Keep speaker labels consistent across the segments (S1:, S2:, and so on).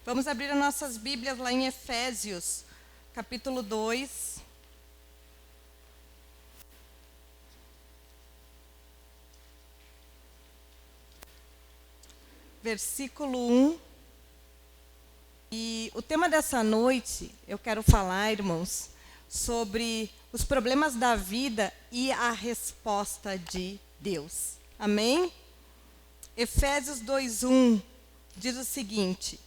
S1: Vamos abrir as nossas Bíblias lá em Efésios, capítulo 2. Versículo 1. E o tema dessa noite, eu quero falar, irmãos, sobre os problemas da vida e a resposta de Deus. Amém? Efésios 2:1 diz o seguinte: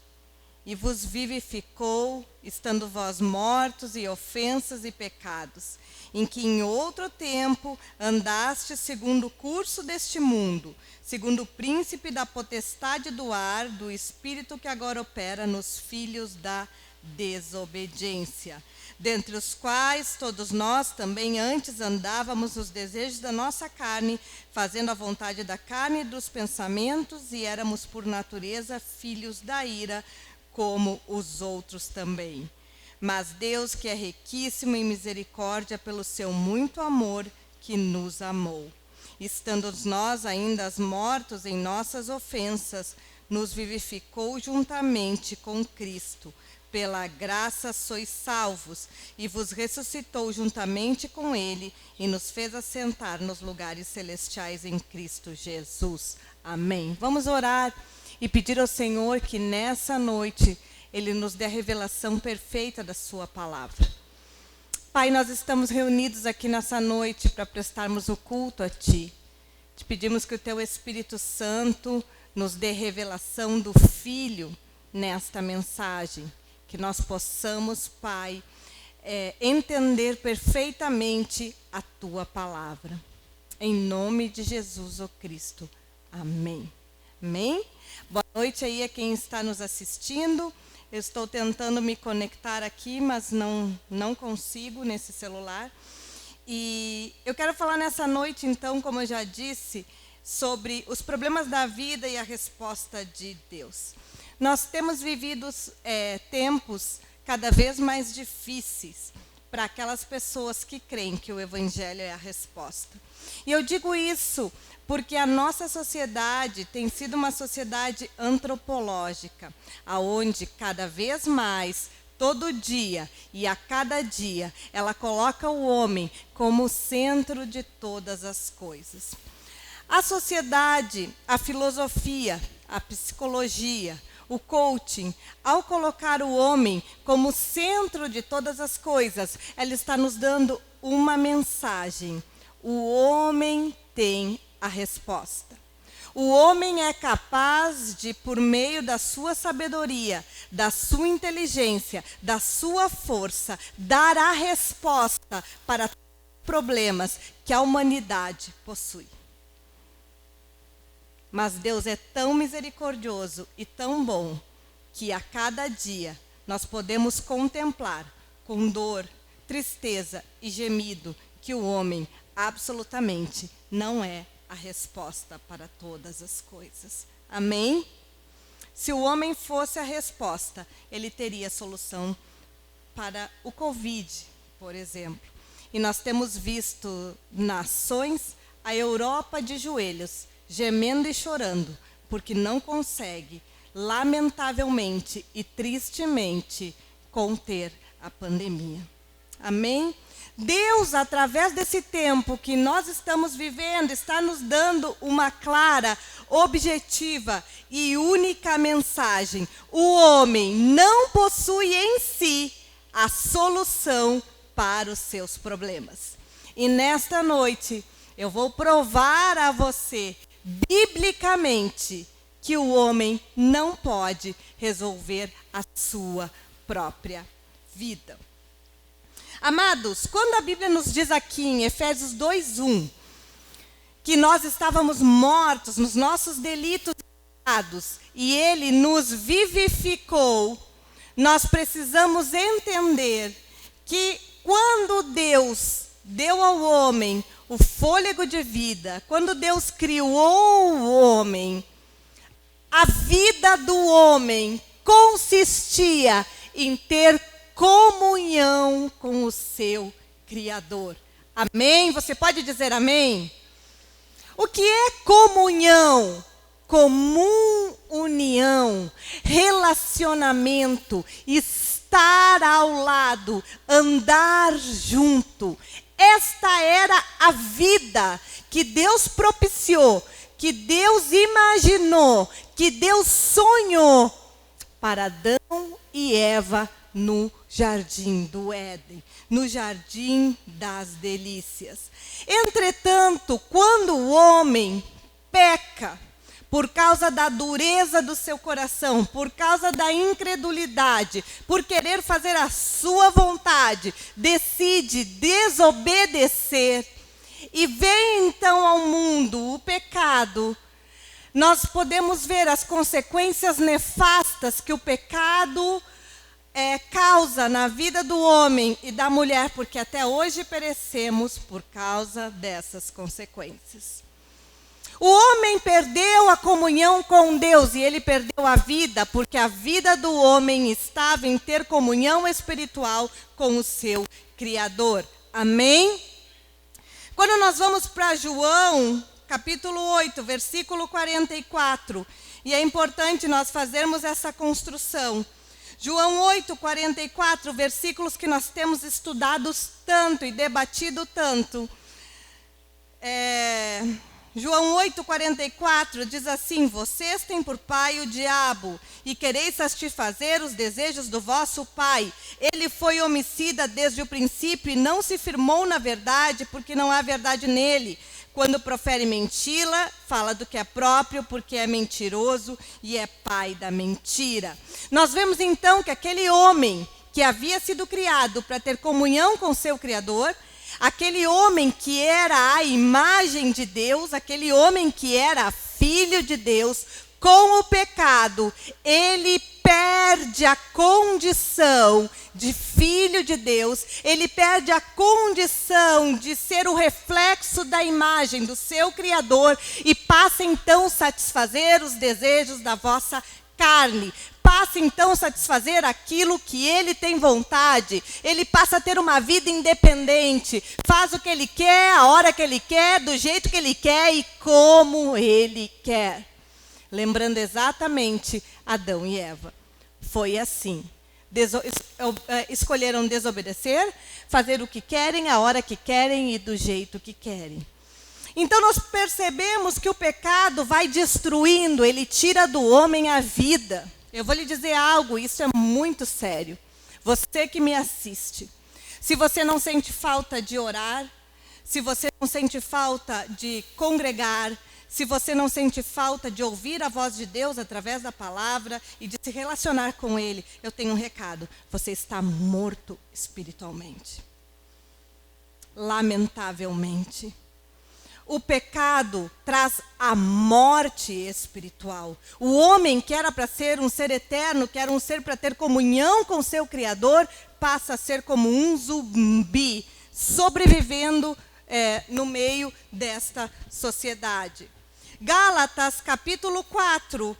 S1: e vos vivificou, estando vós mortos em ofensas e pecados, em que em outro tempo andaste segundo o curso deste mundo, segundo o príncipe da potestade do ar, do espírito que agora opera nos filhos da desobediência, dentre os quais todos nós também antes andávamos nos desejos da nossa carne, fazendo a vontade da carne e dos pensamentos, e éramos por natureza filhos da ira, como os outros também. Mas Deus, que é riquíssimo em misericórdia, pelo seu muito amor que nos amou, estando nós ainda mortos em nossas ofensas, nos vivificou juntamente com Cristo. Pela graça sois salvos, e vos ressuscitou juntamente com Ele, e nos fez assentar nos lugares celestiais em Cristo Jesus. Amém. Vamos orar e pedir ao Senhor que nessa noite Ele nos dê a revelação perfeita da sua palavra. Pai, nós estamos reunidos aqui nessa noite para prestarmos o culto a Ti. Te pedimos que o Teu Espírito Santo nos dê revelação do Filho nesta mensagem. Que nós possamos, Pai, entender perfeitamente a Tua palavra. Em nome de Jesus, ó Cristo. Amém. Amém? Boa noite aí a quem está nos assistindo. Eu estou tentando me conectar aqui, mas não consigo nesse celular. E eu quero falar nessa noite, então, como eu já disse, sobre os problemas da vida e a resposta de Deus. Nós temos vivido tempos cada vez mais difíceis para aquelas pessoas que creem que o Evangelho é a resposta. E eu digo isso porque a nossa sociedade tem sido uma sociedade antropológica, aonde cada vez mais, todo dia e a cada dia, ela coloca o homem como o centro de todas as coisas. A sociedade, a filosofia, a psicologia, o coaching, ao colocar o homem como centro de todas as coisas, ela está nos dando uma mensagem. O homem tem a resposta. O homem é capaz de, por meio da sua sabedoria, da sua inteligência, da sua força, dar a resposta para os problemas que a humanidade possui. Mas Deus é tão misericordioso e tão bom que a cada dia nós podemos contemplar com dor, tristeza e gemido que o homem absolutamente não é a resposta para todas as coisas. Amém? Se o homem fosse a resposta, ele teria solução para o Covid, por exemplo. E nós temos visto nações, a Europa de joelhos, gemendo e chorando, porque não consegue, lamentavelmente e tristemente, conter a pandemia. Amém? Deus, através desse tempo que nós estamos vivendo, está nos dando uma clara, objetiva e única mensagem. O homem não possui em si a solução para os seus problemas. E nesta noite, eu vou provar a você, biblicamente, que o homem não pode resolver a sua própria vida. Amados, quando a Bíblia nos diz aqui em Efésios 2:1 que nós estávamos mortos nos nossos delitos e pecados e Ele nos vivificou, nós precisamos entender que quando Deus deu ao homem o fôlego de vida, quando Deus criou o homem, a vida do homem consistia em ter comunhão com o seu Criador. Amém? Você pode dizer amém? O que é comunhão? comum união, relacionamento, estar ao lado, andar junto. Esta era a vida que Deus propiciou, que Deus imaginou, que Deus sonhou para Adão e Eva no jardim do Éden, no jardim das delícias. Entretanto, quando o homem peca, por causa da dureza do seu coração, por causa da incredulidade, por querer fazer a sua vontade, decide desobedecer e vem então ao mundo o pecado, nós podemos ver as consequências nefastas que o pecado causa na vida do homem e da mulher, porque até hoje perecemos por causa dessas consequências. O homem perdeu a comunhão com Deus e ele perdeu a vida, porque a vida do homem estava em ter comunhão espiritual com o seu Criador. Amém? Quando nós vamos para João, capítulo 8, versículo 44, e é importante nós fazermos essa construção. João 8, 44, versículos que nós temos estudado tanto e debatido tanto. João 8, 44 diz assim: vocês têm por pai o diabo, e quereis satisfazer os desejos do vosso pai. Ele foi homicida desde o princípio e não se firmou na verdade, porque não há verdade nele. Quando profere mentira, fala do que é próprio, porque é mentiroso e é pai da mentira. Nós vemos então que aquele homem que havia sido criado para ter comunhão com seu Criador, aquele homem que era a imagem de Deus, aquele homem que era filho de Deus, com o pecado, ele perde a condição de filho de Deus, ele perde a condição de ser o reflexo da imagem do seu Criador e passa então a satisfazer os desejos da vossa carne. Passa então a satisfazer aquilo que ele tem vontade. Ele passa a ter uma vida independente. Faz o que ele quer, a hora que ele quer, do jeito que ele quer e como ele quer. Lembrando exatamente Adão e Eva. Foi assim. Escolheram desobedecer, fazer o que querem, a hora que querem e do jeito que querem. Então nós percebemos que o pecado vai destruindo, ele tira do homem a vida. Eu vou lhe dizer algo, isso é muito sério. Você que me assiste, se você não sente falta de orar, se você não sente falta de congregar, se você não sente falta de ouvir a voz de Deus através da palavra e de se relacionar com Ele, eu tenho um recado. Você está morto espiritualmente. Lamentavelmente. O pecado traz a morte espiritual. O homem que era para ser um ser eterno, que era um ser para ter comunhão com seu Criador, passa a ser como um zumbi, sobrevivendo no meio desta sociedade. Gálatas, capítulo 4,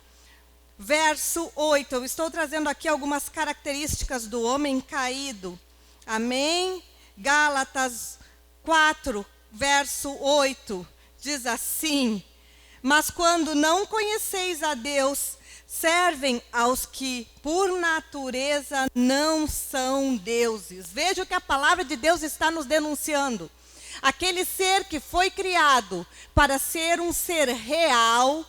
S1: verso 8. Eu estou trazendo aqui algumas características do homem caído. Amém? Gálatas 4, verso 8, diz assim: mas quando não conheceis a Deus, servem aos que por natureza não são deuses. Veja o que a palavra de Deus está nos denunciando. Aquele ser que foi criado para ser um ser real,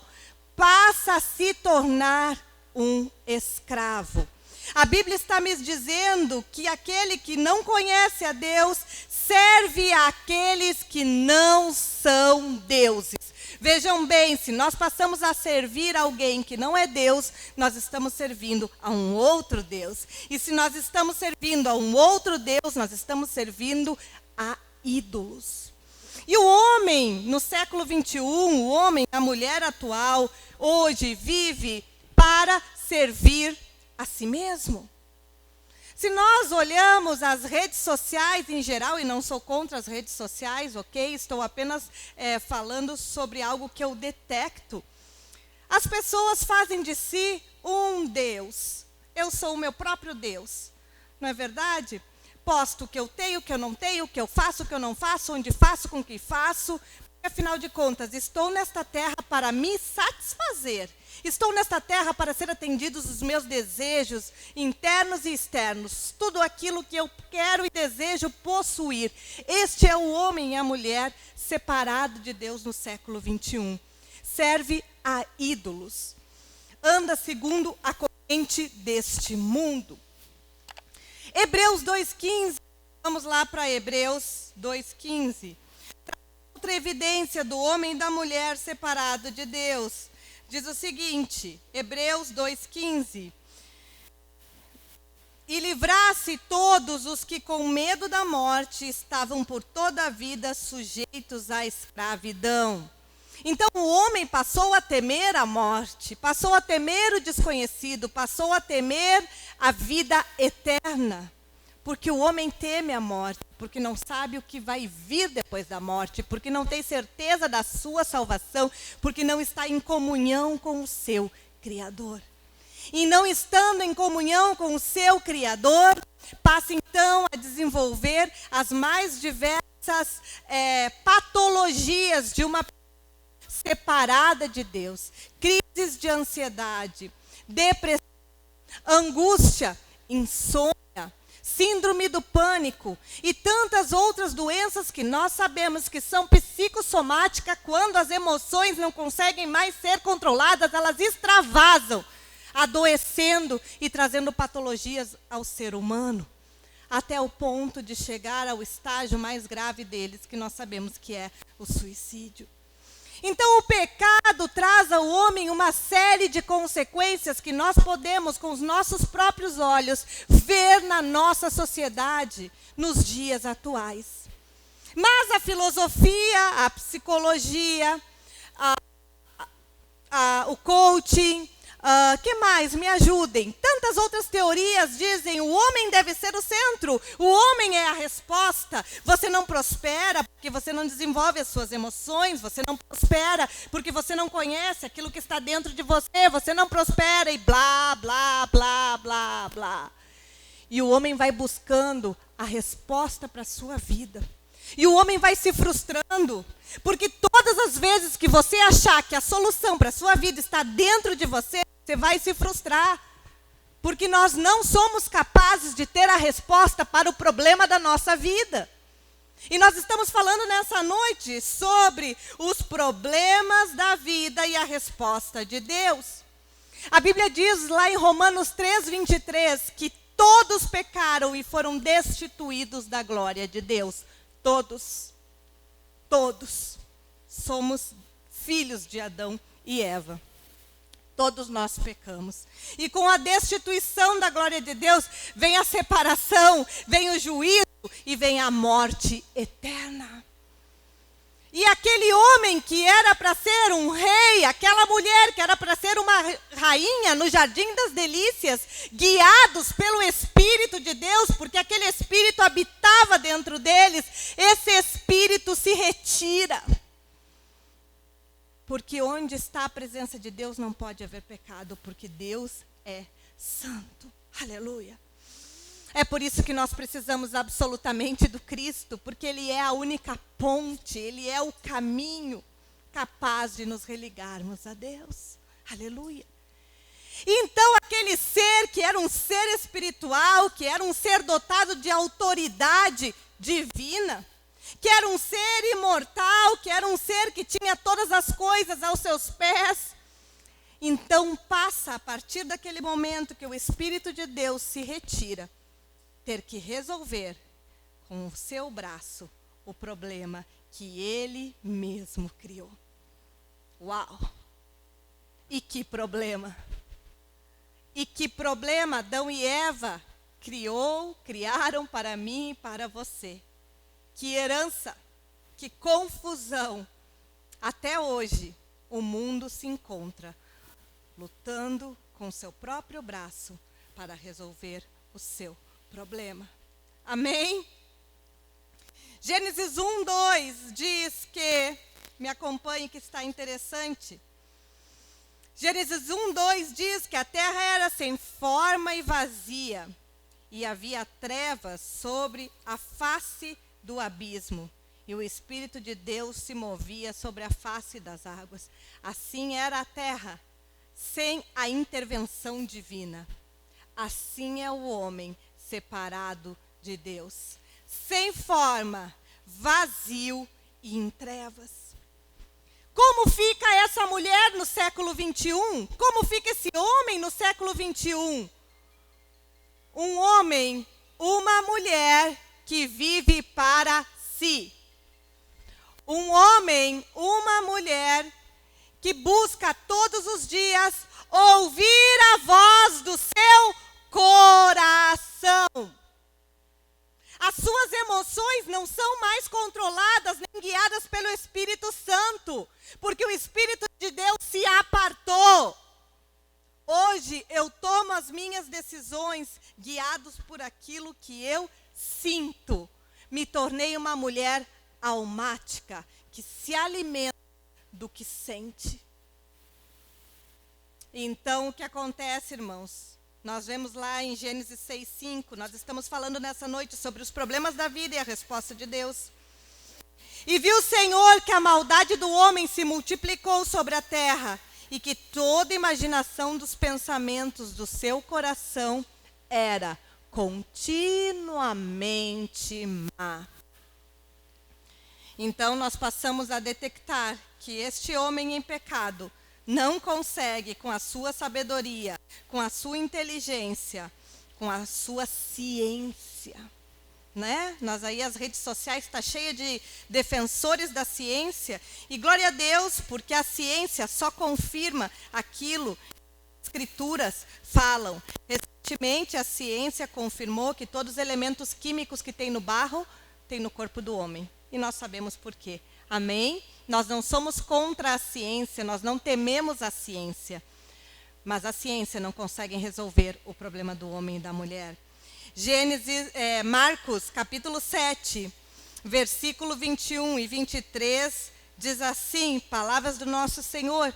S1: passa a se tornar um escravo. A Bíblia está me dizendo que aquele que não conhece a Deus serve àqueles que não são deuses. Vejam bem, se nós passamos a servir alguém que não é Deus, nós estamos servindo a um outro Deus. E se nós estamos servindo a um outro Deus, nós estamos servindo a ídolos. E o homem, no século 21, o homem, a mulher atual, hoje vive para servir a si mesmo. Se nós olhamos as redes sociais em geral, e não sou contra as redes sociais, ok? Estou apenas falando sobre algo que eu detecto. As pessoas fazem de si um Deus. Eu sou o meu próprio Deus. Não é verdade? Posto o que eu tenho, o que eu não tenho, o que eu faço, o que eu não faço, onde faço, com o que faço. afinal de contas, estou nesta terra para me satisfazer. Estou nesta terra para ser atendidos os meus desejos internos e externos. Tudo aquilo que eu quero e desejo possuir. Este é o homem e a mulher separado de Deus no século 21. Serve a ídolos. Anda segundo a corrente deste mundo. Hebreus 2,15. Vamos lá para Hebreus 2,15. Outra evidência do homem e da mulher separado de Deus. Diz o seguinte, Hebreus 2,15. E livrasse todos os que com medo da morte estavam por toda a vida sujeitos à escravidão. Então o homem passou a temer a morte, passou a temer o desconhecido, passou a temer a vida eterna. Porque o homem teme a morte, porque não sabe o que vai vir depois da morte, porque não tem certeza da sua salvação, porque não está em comunhão com o seu Criador. E não estando em comunhão com o seu Criador, passa então a desenvolver as mais diversas patologias de uma separada de Deus. Crises de ansiedade, depressão, angústia, insônia, síndrome do pânico e tantas outras doenças que nós sabemos que são psicossomáticas. Quando as emoções não conseguem mais ser controladas, elas extravasam, adoecendo e trazendo patologias ao ser humano, até o ponto de chegar ao estágio mais grave deles, que nós sabemos que é o suicídio. Então, o pecado traz ao homem uma série de consequências que nós podemos, com os nossos próprios olhos, ver na nossa sociedade nos dias atuais. Mas a filosofia, a psicologia, o coaching, que mais? Me ajudem. Tantas outras teorias dizem o homem deve ser o centro, o homem é a resposta. Você não prospera porque você não desenvolve as suas emoções, você não prospera porque você não conhece aquilo que está dentro de você não prospera e blá, blá, blá, blá, blá. E o homem vai buscando a resposta para a sua vida. E o homem vai se frustrando, porque todas as vezes que você achar que a solução para a sua vida está dentro de você, você vai se frustrar. Porque nós não somos capazes de ter a resposta para o problema da nossa vida. E nós estamos falando nessa noite sobre os problemas da vida e a resposta de Deus. A Bíblia diz lá em Romanos 3:23 que todos pecaram e foram destituídos da glória de Deus. Todos somos filhos de Adão e Eva. Todos nós pecamos. E com a destituição da glória de Deus, vem a separação, vem o juízo e vem a morte eterna. E aquele homem que era para ser um rei, aquela mulher que era para ser uma rainha no Jardim das Delícias, guiados pelo Espírito de Deus, porque aquele Espírito habitava dentro deles, esse Espírito se retira. Porque onde está a presença de Deus não pode haver pecado, porque Deus é santo. Aleluia. É por isso que nós precisamos absolutamente do Cristo, porque Ele é a única ponte, Ele é o caminho capaz de nos religarmos a Deus. Aleluia. Então, aquele ser que era um ser espiritual, que era um ser dotado de autoridade divina, que era um ser imortal, que era um ser que tinha todas as coisas aos seus pés, então passa, a partir daquele momento que o Espírito de Deus se retira, ter que resolver com o seu braço o problema que ele mesmo criou. Uau! E que problema! E que problema Adão e Eva criaram para mim e para você. Que herança, que confusão. Até hoje, o mundo se encontra lutando com seu próprio braço para resolver o seu problema. Amém? Gênesis 1:2 diz que, me acompanhe que está interessante. Gênesis 1:2 diz que a terra era sem forma e vazia, e havia trevas sobre a face do abismo, e o Espírito de Deus se movia sobre a face das águas. Assim era a terra, sem a intervenção divina. Assim é o homem separado de Deus, sem forma, vazio e em trevas. Como fica essa mulher no século 21? Como fica esse homem no século 21? Um homem, uma mulher que vive para si. Um homem, uma mulher que busca todos os dias ouvir a voz do seu coração. As suas emoções não são mais controladas nem guiadas pelo Espírito Santo, porque o Espírito de Deus se apartou. Hoje eu tomo as minhas decisões guiados por aquilo que eu sinto. Me tornei uma mulher almática, que se alimenta do que sente. Então, o que acontece, irmãos? Nós vemos lá em Gênesis 6:5, nós estamos falando nessa noite sobre os problemas da vida e a resposta de Deus. E viu o Senhor que a maldade do homem se multiplicou sobre a terra, e que toda imaginação dos pensamentos do seu coração era continuamente má. Então nós passamos a detectar que este homem em pecado não consegue, com a sua sabedoria, com a sua inteligência, com a sua ciência, né? Nós aí, as redes sociais estão cheias de defensores da ciência, e glória a Deus, porque a ciência só confirma aquilo que as escrituras falam. Recentemente, a ciência confirmou que todos os elementos químicos que tem no barro, tem no corpo do homem. E nós sabemos por quê. Amém? Nós não somos contra a ciência, nós não tememos a ciência. Mas a ciência não consegue resolver o problema do homem e da mulher. Marcos, capítulo 7, versículo 21 e 23, diz assim, palavras do nosso Senhor: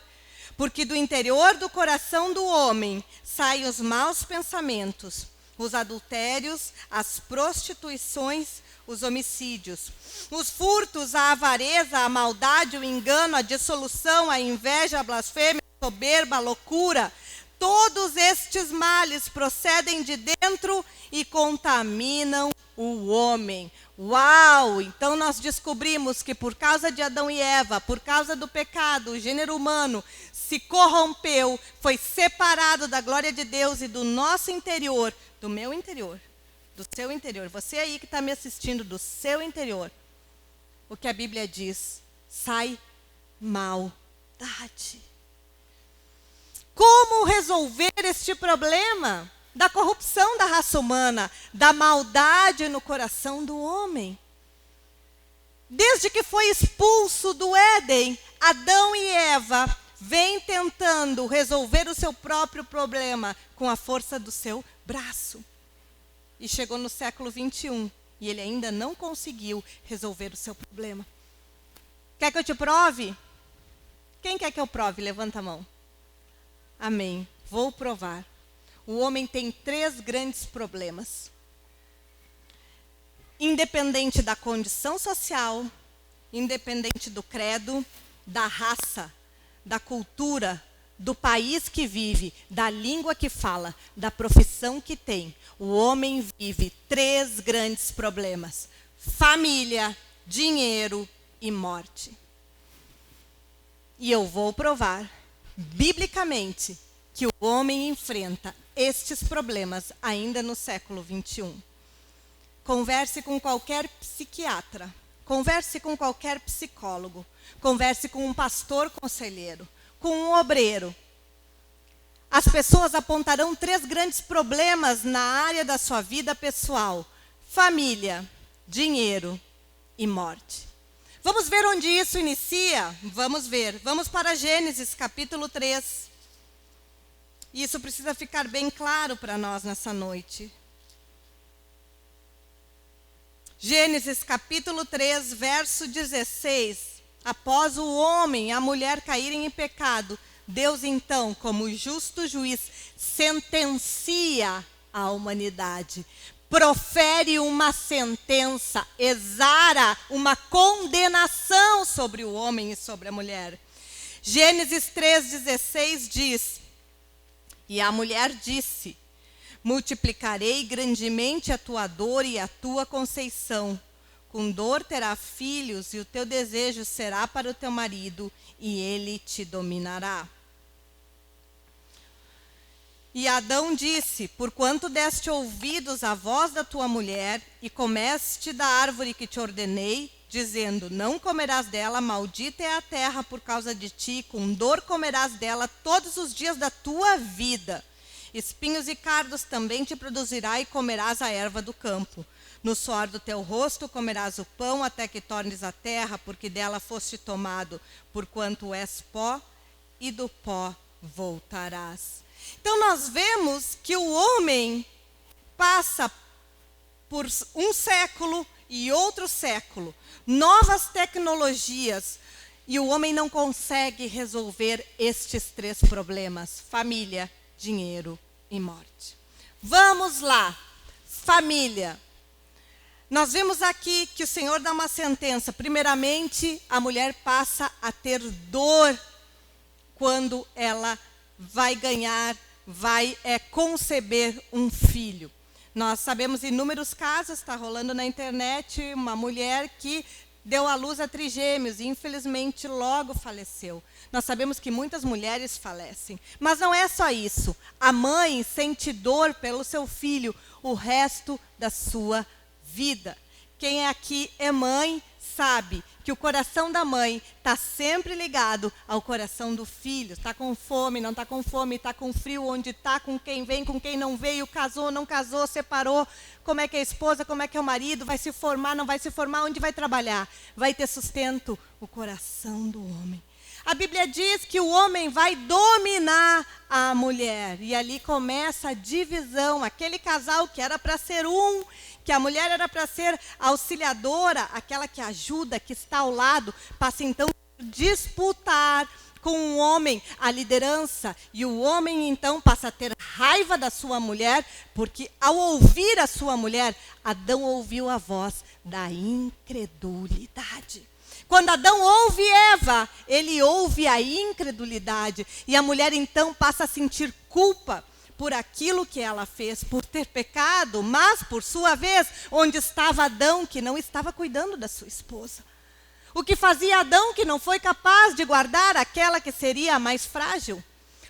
S1: porque do interior do coração do homem saem os maus pensamentos, os adultérios, as prostituições, os homicídios, os furtos, a avareza, a maldade, o engano, a dissolução, a inveja, a blasfêmia, a soberba, a loucura. Todos estes males procedem de dentro e contaminam o homem. Uau! Então nós descobrimos que por causa de Adão e Eva, por causa do pecado, o gênero humano se corrompeu, foi separado da glória de Deus e do nosso interior, do meu interior, do seu interior. Você aí que está me assistindo, do seu interior. O que a Bíblia diz, sai maldade. Como resolver este problema da corrupção da raça humana, da maldade no coração do homem? Desde que foi expulso do Éden, Adão e Eva vêm tentando resolver o seu próprio problema com a força do seu braço. E chegou no século 21 e ele ainda não conseguiu resolver o seu problema. Quer que eu te prove? Quem quer que eu prove? Levanta a mão. Amém. Vou provar. O homem tem 3 grandes problemas. Independente da condição social, independente do credo, da raça, da cultura, do país que vive, da língua que fala, da profissão que tem, o homem vive 3 grandes problemas: família, dinheiro e morte. E eu vou provar, biblicamente, que o homem enfrenta estes problemas ainda no século 21. Converse com qualquer psiquiatra, converse com qualquer psicólogo, converse com um pastor conselheiro, com um obreiro. As pessoas apontarão 3 grandes problemas na área da sua vida pessoal: família, dinheiro e morte. Vamos ver onde isso inicia? Vamos ver. Vamos para Gênesis, capítulo 3. Isso precisa ficar bem claro para nós nessa noite. Gênesis, capítulo 3, verso 16. Após o homem e a mulher caírem em pecado, Deus então, como justo juiz, sentencia a humanidade. profere uma sentença, exara uma condenação sobre o homem e sobre a mulher. Gênesis 3,16 diz: e a mulher disse: multiplicarei grandemente a tua dor e a tua conceição. Com dor terá filhos, e o teu desejo será para o teu marido, e ele te dominará. E Adão disse: porquanto deste ouvidos à voz da tua mulher, e comeste da árvore que te ordenei, dizendo: não comerás dela, maldita é a terra por causa de ti, com dor comerás dela todos os dias da tua vida. Espinhos e cardos também te produzirá, e comerás a erva do campo. No suor do teu rosto comerás o pão, até que tornes a terra, porque dela foste tomado, porquanto és pó, e do pó voltarás. Então nós vemos que o homem passa por um século e outro século, novas tecnologias, e o homem não consegue resolver estes 3 problemas: família, dinheiro e morte. Vamos lá, família. Nós vemos aqui que o Senhor dá uma sentença. Primeiramente, a mulher passa a ter dor quando ela vai ganhar, vai conceber um filho. Nós sabemos inúmeros casos, está rolando na internet, uma mulher que deu à luz a trigêmeos e infelizmente logo faleceu. Nós sabemos que muitas mulheres falecem, mas não é só isso. A mãe sente dor pelo seu filho o resto da sua vida. Quem aqui é mãe sabe que o coração da mãe está sempre ligado ao coração do filho. Está com fome, não está com fome, está com frio, onde está, com quem vem, com quem não veio, casou, não casou, separou, como é que é a esposa, como é que é o marido, vai se formar, não vai se formar, onde vai trabalhar, vai ter sustento. O coração do homem. A Bíblia diz que o homem vai dominar a mulher. E ali começa a divisão. Aquele casal que era para ser um, que a mulher era para ser auxiliadora, aquela que ajuda, que está ao lado, passa então a disputar com o homem a liderança. E o homem então passa a ter raiva da sua mulher, porque ao ouvir a sua mulher, Adão ouviu a voz da incredulidade. Quando Adão ouve Eva, ele ouve a incredulidade. E a mulher então passa a sentir culpa por aquilo que ela fez, por ter pecado. Mas, por sua vez, onde estava Adão, que não estava cuidando da sua esposa? O que fazia Adão, que não foi capaz de guardar aquela que seria a mais frágil?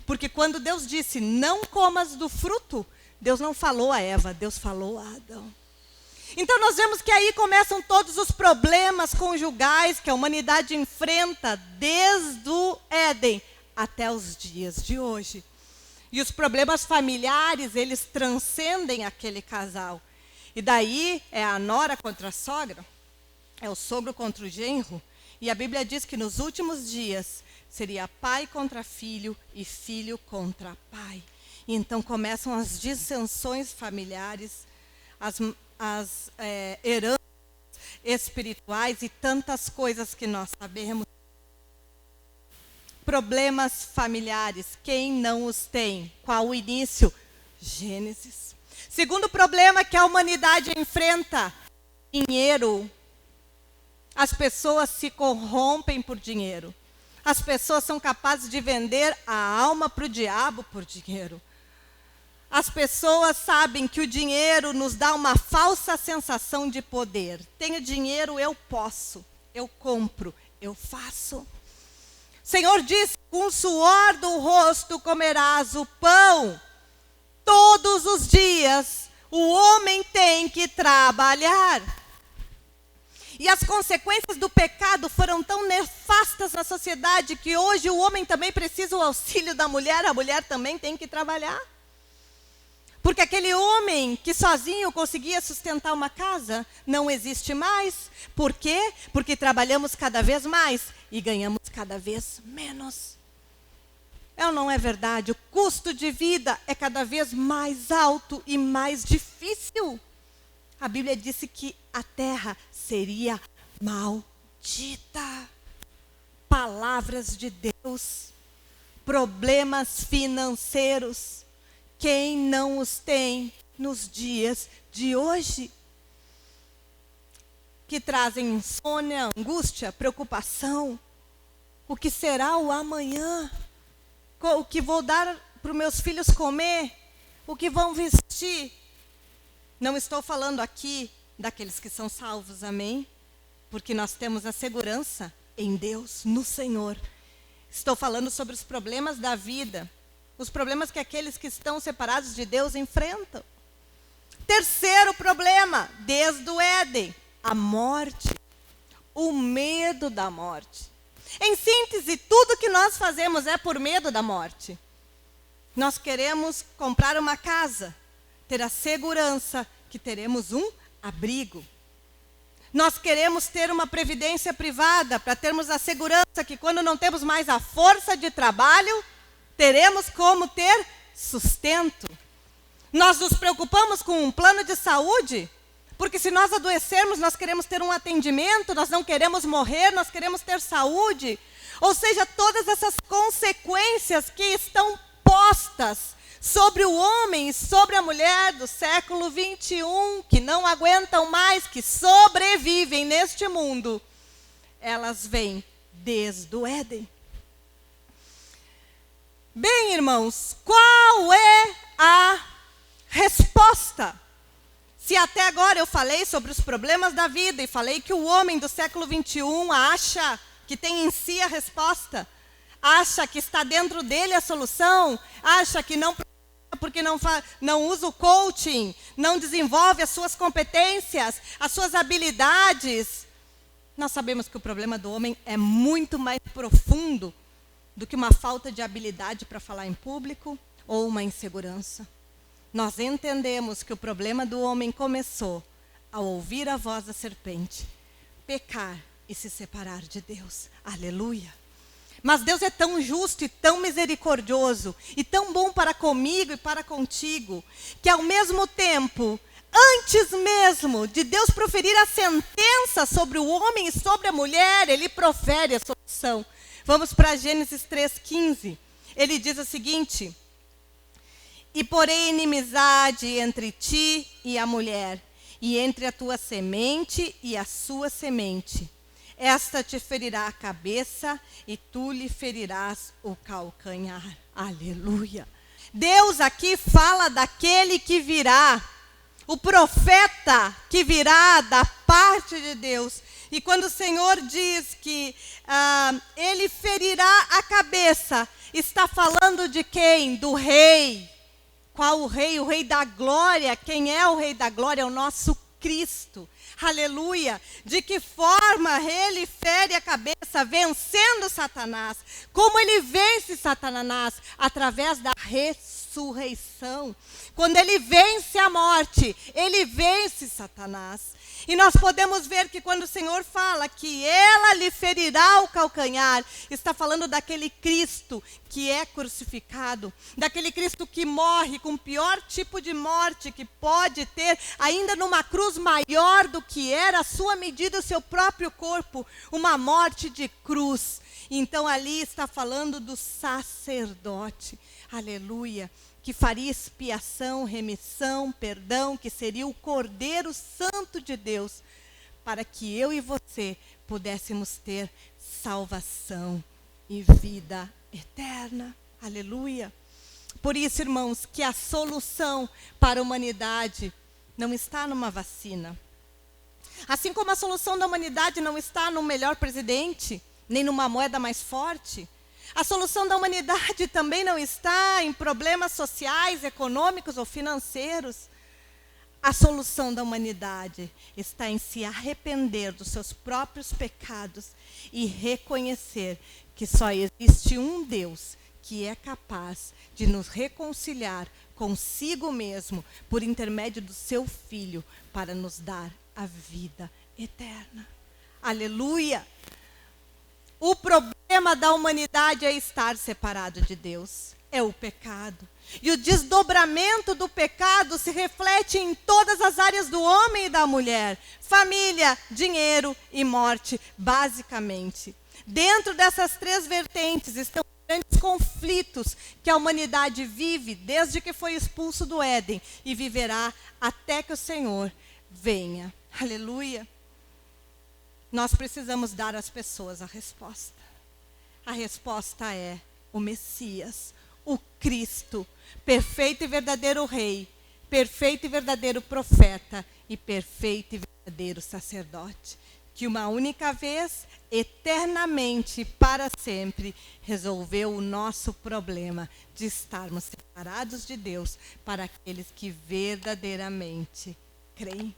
S1: Porque quando Deus disse, não comas do fruto, Deus não falou a Eva, Deus falou a Adão. Então nós vemos que aí começam todos os problemas conjugais que a humanidade enfrenta desde o Éden até os dias de hoje. E os problemas familiares, eles transcendem aquele casal. E daí é a nora contra a sogra, é o sogro contra o genro. E a Bíblia diz que nos últimos dias seria pai contra filho e filho contra pai. E então começam as dissensões familiares, as heranças espirituais e tantas coisas que nós sabemos. Problemas familiares, quem não os tem? Qual o início? Gênesis. Segundo problema que a humanidade enfrenta, dinheiro. As pessoas se corrompem por dinheiro. As pessoas são capazes de vender a alma para o diabo por dinheiro. As pessoas sabem que o dinheiro nos dá uma falsa sensação de poder. Tenho dinheiro, eu posso, eu compro, eu faço. O Senhor disse, com o suor do rosto comerás o pão. Todos os dias o homem tem que trabalhar. E as consequências do pecado foram tão nefastas na sociedade que hoje o homem também precisa do auxílio da mulher, a mulher também tem que trabalhar. Porque aquele homem que sozinho conseguia sustentar uma casa, não existe mais. Por quê? Porque trabalhamos cada vez mais e ganhamos cada vez menos. É ou não é verdade? O custo de vida é cada vez mais alto e mais difícil. A Bíblia disse que a terra seria maldita. Palavras de Deus. Problemas financeiros. Quem não os tem, nos dias de hoje, que trazem insônia, angústia, preocupação. O que será o amanhã? O que vou dar para os meus filhos comer? O que vão vestir? Não estou falando aqui daqueles que são salvos, amém? Porque nós temos a segurança em Deus, no Senhor. Estou falando sobre os problemas da vida, os problemas que aqueles que estão separados de Deus enfrentam. Terceiro problema, desde o Éden, a morte, o medo da morte. Em síntese, tudo que nós fazemos é por medo da morte. Nós queremos comprar uma casa, ter a segurança que teremos um abrigo. Nós queremos ter uma previdência privada para termos a segurança que quando não temos mais a força de trabalho, teremos como ter sustento. Nós nos preocupamos com um plano de saúde, porque se nós adoecermos, nós queremos ter um atendimento, nós não queremos morrer, nós queremos ter saúde. Ou seja, todas essas consequências que estão postas sobre o homem e sobre a mulher do século 21, que não aguentam mais, que sobrevivem neste mundo, elas vêm desde o Éden. Bem, irmãos, qual é a resposta? Se até agora eu falei sobre os problemas da vida e falei que o homem do século 21 acha que tem em si a resposta, acha que está dentro dele a solução, acha que não porque não usa o coaching, não desenvolve as suas competências, as suas habilidades. Nós sabemos que o problema do homem é muito mais profundo do que uma falta de habilidade para falar em público ou uma insegurança. Nós entendemos que o problema do homem começou ao ouvir a voz da serpente, pecar e se separar de Deus. Aleluia! Mas Deus é tão justo e tão misericordioso e tão bom para comigo e para contigo, que ao mesmo tempo, antes mesmo de Deus proferir a sentença sobre o homem e sobre a mulher, Ele profere a solução. Vamos para Gênesis 3,15. Ele diz o seguinte: e porém inimizade entre ti e a mulher, e entre a tua semente e a sua semente. Esta te ferirá a cabeça e tu lhe ferirás o calcanhar. Aleluia. Deus aqui fala daquele que virá, o profeta que virá da parte de Deus. E quando o Senhor diz que ele ferirá a cabeça, está falando de quem? Do rei. Qual o rei? O rei da glória. Quem é o rei da glória? É o nosso Cristo. Aleluia. De que forma ele fere a cabeça, vencendo Satanás? Como ele vence Satanás? Através da ressurreição. Quando ele vence a morte, ele vence Satanás. E nós podemos ver que quando o Senhor fala que ela lhe ferirá o calcanhar, está falando daquele Cristo que é crucificado, daquele Cristo que morre com o pior tipo de morte que pode ter, ainda numa cruz maior do que era a sua medida, o seu próprio corpo, uma morte de cruz. Então ali está falando do sacerdote, aleluia, que faria expiação, remissão, perdão, que seria o Cordeiro Santo de Deus, para que eu e você pudéssemos ter salvação e vida eterna. Aleluia. Por isso, irmãos, que a solução para a humanidade não está numa vacina. Assim como a solução da humanidade não está no melhor presidente, nem numa moeda mais forte, a solução da humanidade também não está em problemas sociais, econômicos ou financeiros. A solução da humanidade está em se arrepender dos seus próprios pecados e reconhecer que só existe um Deus que é capaz de nos reconciliar consigo mesmo por intermédio do seu Filho para nos dar a vida eterna. Aleluia! O problema da humanidade é estar separado de Deus, é o pecado. E o desdobramento do pecado se reflete em todas as áreas do homem e da mulher. Família, dinheiro e morte, basicamente. Dentro dessas três vertentes estão grandes conflitos que a humanidade vive desde que foi expulso do Éden e viverá até que o Senhor venha. Aleluia. Nós precisamos dar às pessoas a resposta. A resposta é o Messias, o Cristo, perfeito e verdadeiro Rei, perfeito e verdadeiro profeta e perfeito e verdadeiro sacerdote, que uma única vez, eternamente, para sempre, resolveu o nosso problema de estarmos separados de Deus para aqueles que verdadeiramente creem.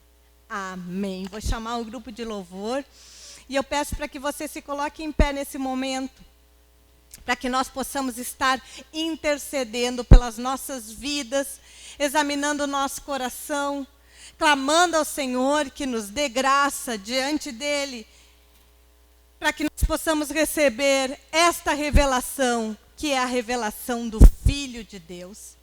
S1: Amém. Vou chamar um grupo de louvor e eu peço para que você se coloque em pé nesse momento, para que nós possamos estar intercedendo pelas nossas vidas, examinando o nosso coração, clamando ao Senhor que nos dê graça diante dEle, para que nós possamos receber esta revelação, que é a revelação do Filho de Deus.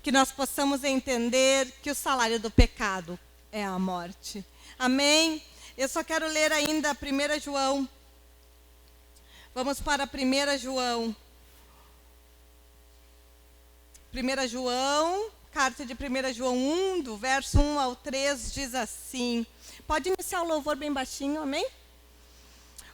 S1: Que nós possamos entender que o salário do pecado é a morte. Amém? Eu só quero ler ainda 1 João. Vamos para 1 João. 1 João, carta de 1 João 1, do verso 1 ao 3, diz assim. Pode iniciar o louvor bem baixinho, amém?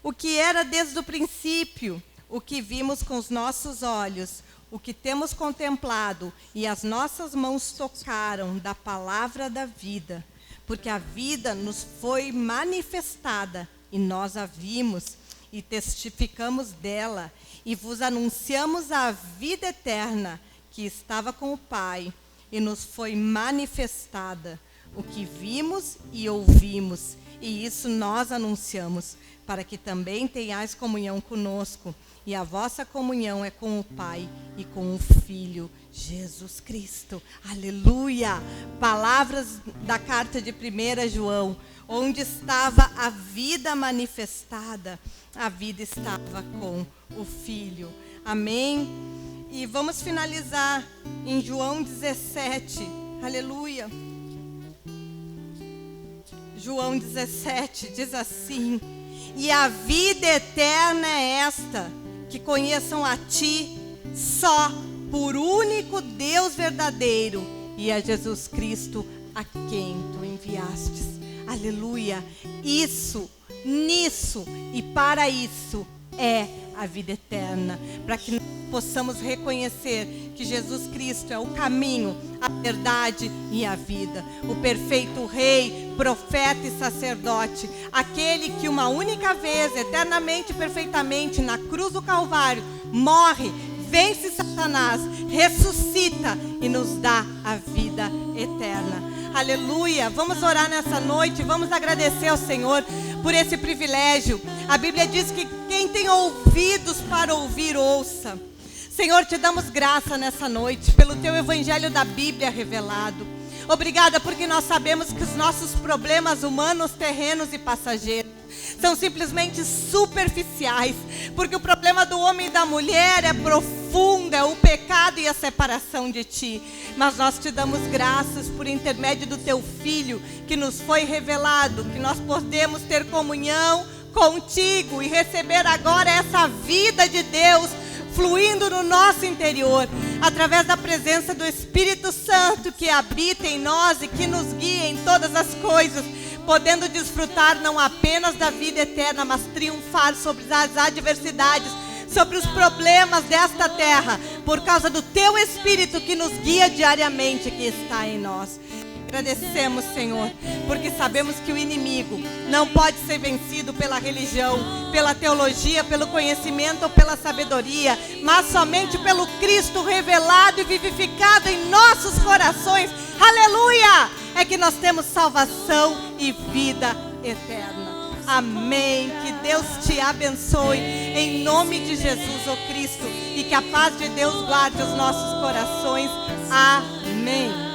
S1: O que era desde o princípio, o que vimos com os nossos olhos, o que temos contemplado e as nossas mãos tocaram da palavra da vida, porque a vida nos foi manifestada e nós a vimos e testificamos dela e vos anunciamos a vida eterna que estava com o Pai e nos foi manifestada. O que vimos e ouvimos, e isso nós anunciamos, para que também tenhais comunhão conosco. E a vossa comunhão é com o Pai e com o Filho, Jesus Cristo. Aleluia! Palavras da carta de 1 João, onde estava a vida manifestada, a vida estava com o Filho. Amém? E vamos finalizar em João 17. Aleluia! João 17 diz assim: e a vida eterna é esta, que conheçam a Ti, só por único Deus verdadeiro, e a Jesus Cristo, a quem Tu enviastes. Aleluia! Isso, nisso e para isso é a vida eterna, para que possamos reconhecer que Jesus Cristo é o caminho, a verdade e a vida, o perfeito Rei, profeta e sacerdote, aquele que uma única vez, eternamente e perfeitamente, na cruz do Calvário, morre, vence Satanás, ressuscita e nos dá a vida eterna. Aleluia! Vamos orar nessa noite, vamos agradecer ao Senhor por esse privilégio. A Bíblia diz que quem tem ouvidos para ouvir, ouça. Senhor, te damos graça nessa noite pelo teu evangelho da Bíblia revelado. Obrigada porque nós sabemos que os nossos problemas humanos, terrenos e passageiros são simplesmente superficiais, porque o problema do homem e da mulher é profundo, é o pecado e a separação de Ti. Mas nós te damos graças por intermédio do Teu Filho, que nos foi revelado, que nós podemos ter comunhão contigo e receber agora essa vida de Deus fluindo no nosso interior, através da presença do Espírito Santo que habita em nós e que nos guia em todas as coisas, podendo desfrutar não apenas da vida eterna, mas triunfar sobre as adversidades, sobre os problemas desta terra, por causa do Teu Espírito que nos guia diariamente, que está em nós. Agradecemos, Senhor, porque sabemos que o inimigo não pode ser vencido pela religião, pela teologia, pelo conhecimento ou pela sabedoria, mas somente pelo Cristo revelado e vivificado em nossos corações. Aleluia! É que nós temos salvação e vida eterna. Amém. Que Deus te abençoe em nome de Jesus, ó Cristo, e que a paz de Deus guarde os nossos corações. Amém.